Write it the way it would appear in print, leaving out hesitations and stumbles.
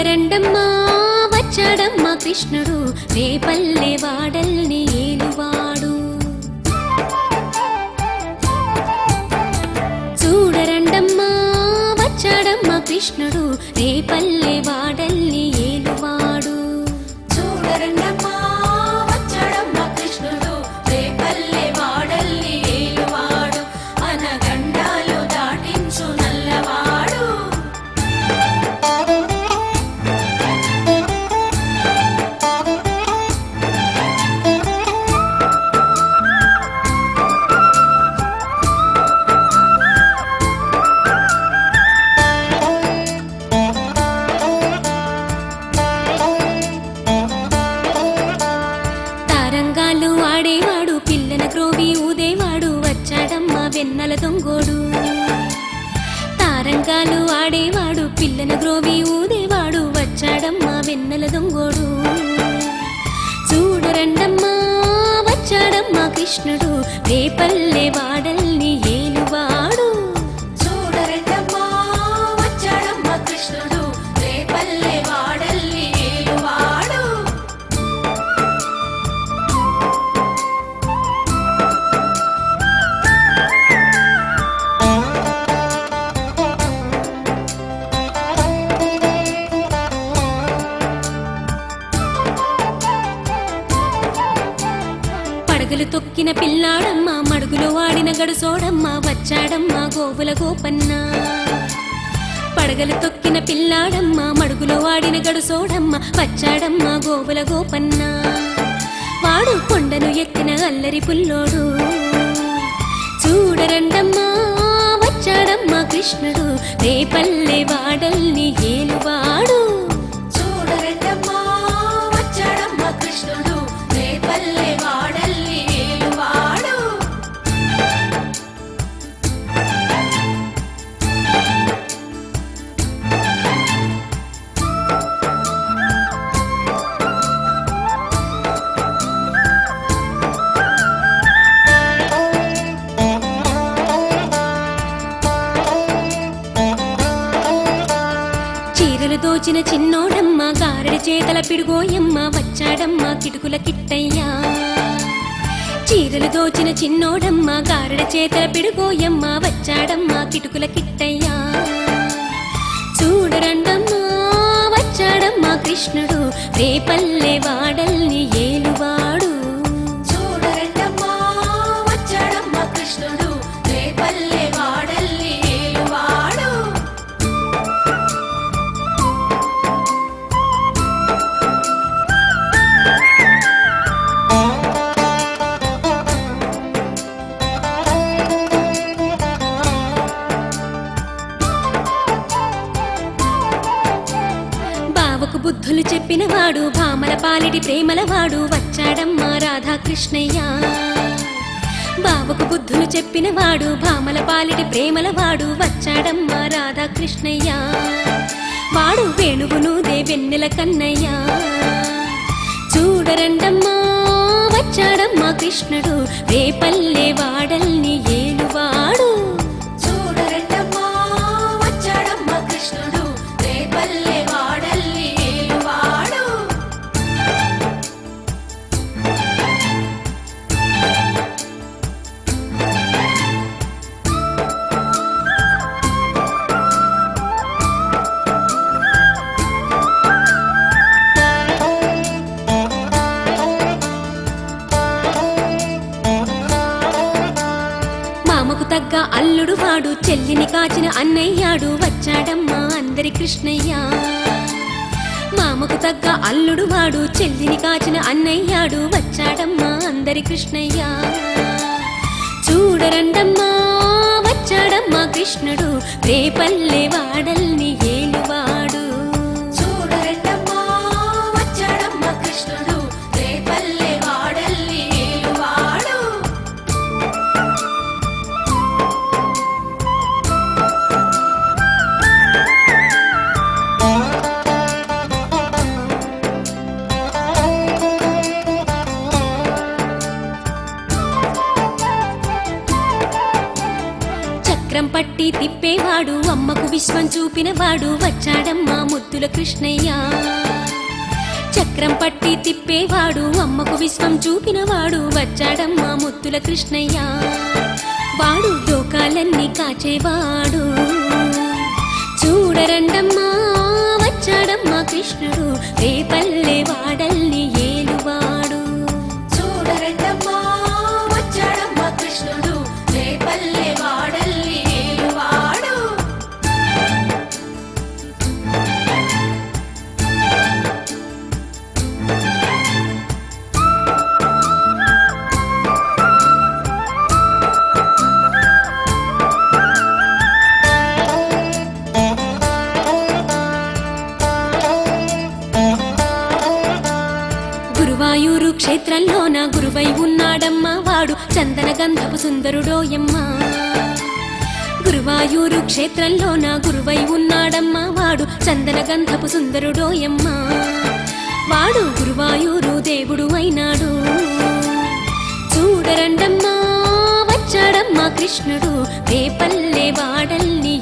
చూడరండమ్మా వచ్చాడమ్మా కృష్ణుడు రేపల్లె వాడల్ని ఏలువాడు. చూడరండమ్మా వచ్చాడమ్మా కృష్ణుడు రేపల్లె వాడల్ని ఏలువాడు. చూడరండమ్మా వచ్చాడమ్మా కృష్ణుడు రేపల్లె వాడల్ని ఏలువాడు. అనగండాలు దాటించు నల్లవాడు. తారంగాలు ఆడేవాడు పిల్లన క్రోవి ఊదేవాడు వచ్చాడమ్మా వెన్నెల దొంగోడు. తారంగాలు ఆడేవాడు పిల్లన గ్రోవి ఊదేవాడు వచ్చాడమ్మా వెన్నెల దొంగోడు. చూడరండమ్మా వచ్చాడమ్మా కృష్ణుడు రేపల్లె వాడల్ని ఏలువాడు. చూడరండమ్మా వచ్చాడమ్మా కృష్ణుడు రేపల్లె వాడల్ని ఏలువాడు. పడగలు తొక్కిన పిల్లాడమ్మ మడుగులో వాడిన గడుసోడమ్మ వచ్చాడమ్మ గోవుల గోపన్న. పడగలు తొక్కిన పిల్లాడమ్మ మడుగులో వాడిన గడుసోడమ్మ వచ్చాడమ్మ గోవుల గోపన్న. వాడు కొండను ఎక్కిన అల్లరి పుల్లోడు. చూడరండమ్మా వచ్చాడమ్మా కృష్ణుడు రేపల్లె వాడల్ని ఏలువాడు. చూడరండమ్మా వచ్చాడమ్మా కృష్ణుడు రేపల్లె వాడల్ని ఏలువాడు. చీరలు దోచిన చిన్నోడమ్మ గారెడి చేతల పిడుగోయమ్మ వచ్చాడమ్మ కిటుకుల కిట్టయ్యా. చీరలు దోచిన చిన్నోడమ్మ గారెడి చేతల పిడుగోయమ్మ వచ్చాడమ్మ కిటుకుల కిట్టయ్యా. చూడరండమ్మా వచ్చాడమ్మా కృష్ణుడు రేపల్లె వాడల్ని ఏలువాడు. చూడరండమ్మా వచ్చాడమ్మా కృష్ణుడు రేపల్లె వాడల్ని ఏలువాడు. బావకు బుద్ధులు చెప్పినవాడు భామల పాలిటి ప్రేమలవాడు వచ్చాడమ్మా రాధాకృష్ణయ్య. బావకు బుద్ధులు చెప్పినవాడు భామల పాలిటి ప్రేమలవాడు వచ్చాడమ్మా రాధాకృష్ణయ్య. వాడు వేణువునుదే వెన్నెల కన్నయ్య. చూడరండమ్మా వచ్చాడమ్మా కృష్ణుడు రేపల్లె వాడల్ని ఏలువాడు. చూడరండమ్మా వచ్చాడమ్మా కృష్ణుడు రేపల్లె వాడల్ని ఏలువాడు. మామకు తగ్గ అల్లుడు వాడు చెల్లిని కాచిన అన్నయ్యాడు వచ్చాడమ్మా అందరి కృష్ణయ్య. మామకు తగ్గ అల్లుడు వాడు చెల్లిని కాచిన అన్నయ్యాడు వచ్చాడమ్మా అందరి కృష్ణయ్య. చూడరండమ్మా వచ్చాడమ్మా కృష్ణుడు రేపల్లె వాడల్ని ఏలువాడు. చూడరండమ్మా వచ్చాడమ్మా కృష్ణుడు రేపల్లె వాడల్ని ఏలువాడు. చక్రం పట్టి తిప్పేవాడు అమ్మకు విశ్వం చూపినవాడు వచ్చాడమ్మా ముద్దుల కృష్ణయ్య చక్రం పట్టి తిప్పేవాడు అమ్మకు విశ్వం చూపినవాడు వచ్చాడమ్మా ముద్దుల కృష్ణయ్య వాడు లోకాలన్నీ కాచేవాడు చూడరండమ్మా వచ్చాడమ్మా కృష్ణుడు రేపల్లె వాడల్ని ఏలువాడు చూడరండమ్మా వచ్చాడమ్మా కృష్ణుడు రేపల్లె వాడల్ని ఏలువాడు గురువాయూరు క్షేత్రంలోన గురువై ఉన్నాడమ్మా వాడు చందన గంధపు సుందరుడోయమ్మా గురువాయూరు క్షేత్రంలోన గురువై ఉన్నాడమ్మా వాడు చందన గంధపు సుందరుడోయమ్మా వాడు గురువాయూరు దేవుడు అయినాడు చూడరండమ్మా వచ్చాడమ్మా కృష్ణుడు రేపల్లె వాడల్ని